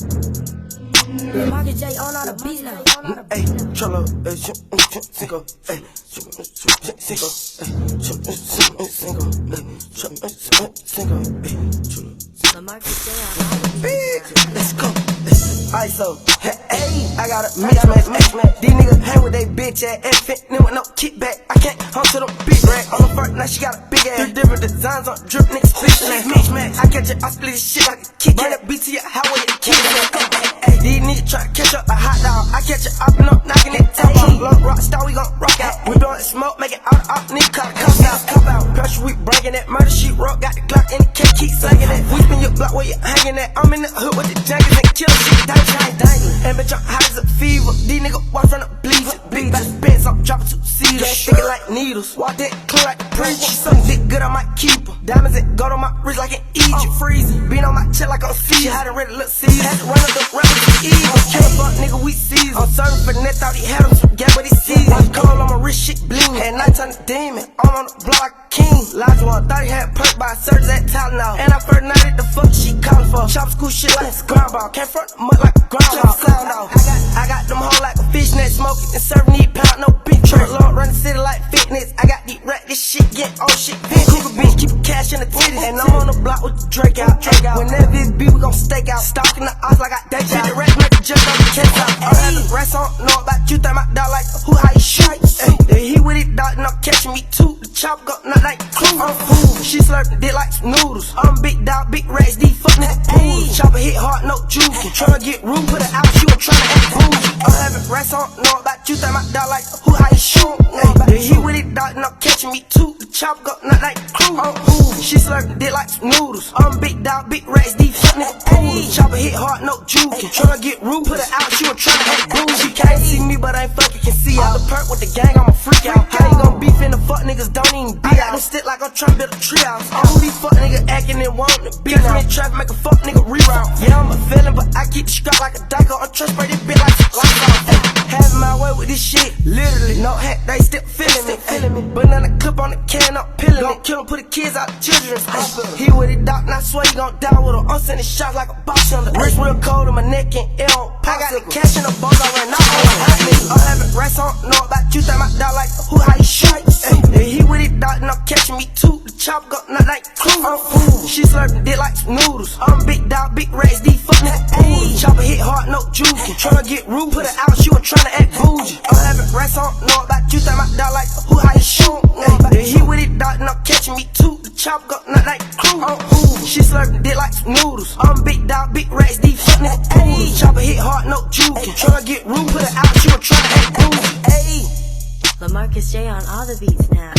Marcus J on all the beats now. Hey, Tle Cinco, hey, Cinco, Marcus J on all the beats. Let's go. ISO, hey, I got a mix. These niggas hang with they bitch ass infant, with no kickback. I can't hunt to them big rack. On the first night, she got a big ass. 3 different designs on drip, niggas split that mix. I catch it, I split this shit like a kick. Bring that beat to your highway, the kick. Hey, these niggas try to catch up a hot dog. I catch it up and up, knocking it top. Low rock star, we gon' rock out. We blowin' smoke, make it out. Nigga call it cop out. Pressure, we breaking that murder sheet rock. Got the Glock in the cake, keep slanging that. We spin your block where you hanging at. I'm in the hood with the junkies and killer shit. Dangling. And bitch, I'm hot as a fever. These niggas walk from the bleachers. Big back beds, I'm dropping 2 seaters. Sticking like needles. Walk that clear like the preacher. Some dick good, I might keep her. Diamonds and gold on my wrist like an Egypt. Freezing. Bean on my chest like I'm seized. Had to ready to look seized. Had to run up the rappers to ease. Kill a fuck nigga, we seized. I'm serving for the net, thought he had him some gas, but he seized. Watch cold on my wrist, shit bling. At night time, the demon. I'm on the block like a king. Last one, thought he had perk by a surge at Tylenol. And I first night at the fuck she callin' for. Chop school shit like a ground ball. Came front the mud like a ground ball. I got them hoes like a fishnet, smoking and serving these pound, no big truck. Lord run the city like fitness. I got these rack, this shit get old shit. Cougar bitch, keep cash in the titties. And I'm on the block with the Drake out. Whenever this beat, we gon' stake out. Stalking the odds like I day out. The rest make the judge on the catch out. I don't have the rest on, know about you, think my dog like who, how you shoot. He with it, dog, and I'm catching me too. The chop go not like clue. I'm food. She slurping dick like some noodles. I'm big dog, big rats, these fuck niggas pools. Chopper hit hard, no juking. Tryna get rude, put it out, she was tryna act bougie. I'm having rats on, know about you, think my dog like who, how you shoot. He with it, dog, and I'm catching me too. The chop go not like clue. I'm food. She slurping dick like some noodles. I'm big dog, big rats, these fuck niggas pools. Chopper hit hard, no juking. Tryna get rude, put it out, she was tryna act bougie. She can't see me, but I ain't fucking can see out. The perk with the gang, I'm a freak out. How you gon' beef in the fuck niggas don't even be out. Them stick like I'm tryna build a treehouse. All these fuck niggas acting and wantin' to be out. Traffic make a fuck nigga reroute. Yeah, I'm a villain, but I keep the strap like a dyke. I'm trust spray this bitch like having my way with this shit. Literally, no hat, they still feeling me. Banana clip on the can, I'm peeling it. Kill him, put the kids out the children's hospital. He with it, doc, and I swear he gon' die with him. I'm sending shots like a box on the wrist real cold on my neck and it on. I got the cash in the box, I ran out on the I'm having rats on, know about you, think my dog like who, how you shoot. He with it, doc, and I'm catching me too. The chop go not like clue. I'm food. She slurping dick like some noodles. I'm big dog, big rats, these fuck niggas pools. Chopper hit hard, no juking. Tryna get rude, put it out, she was tryna act bougie. I'm having rats on, know about you, think my dog like who, how you shoot. He with it, dog, and I'm catching me too. The chop go not like clue. I'm food. She slurping dick like some noodles. I'm big dog, big rats, these fuck niggas pools. Chopper hit hard, no juking. Tryna get rude, put it out, she was tryna act bougie. Marcus J on all the beats now.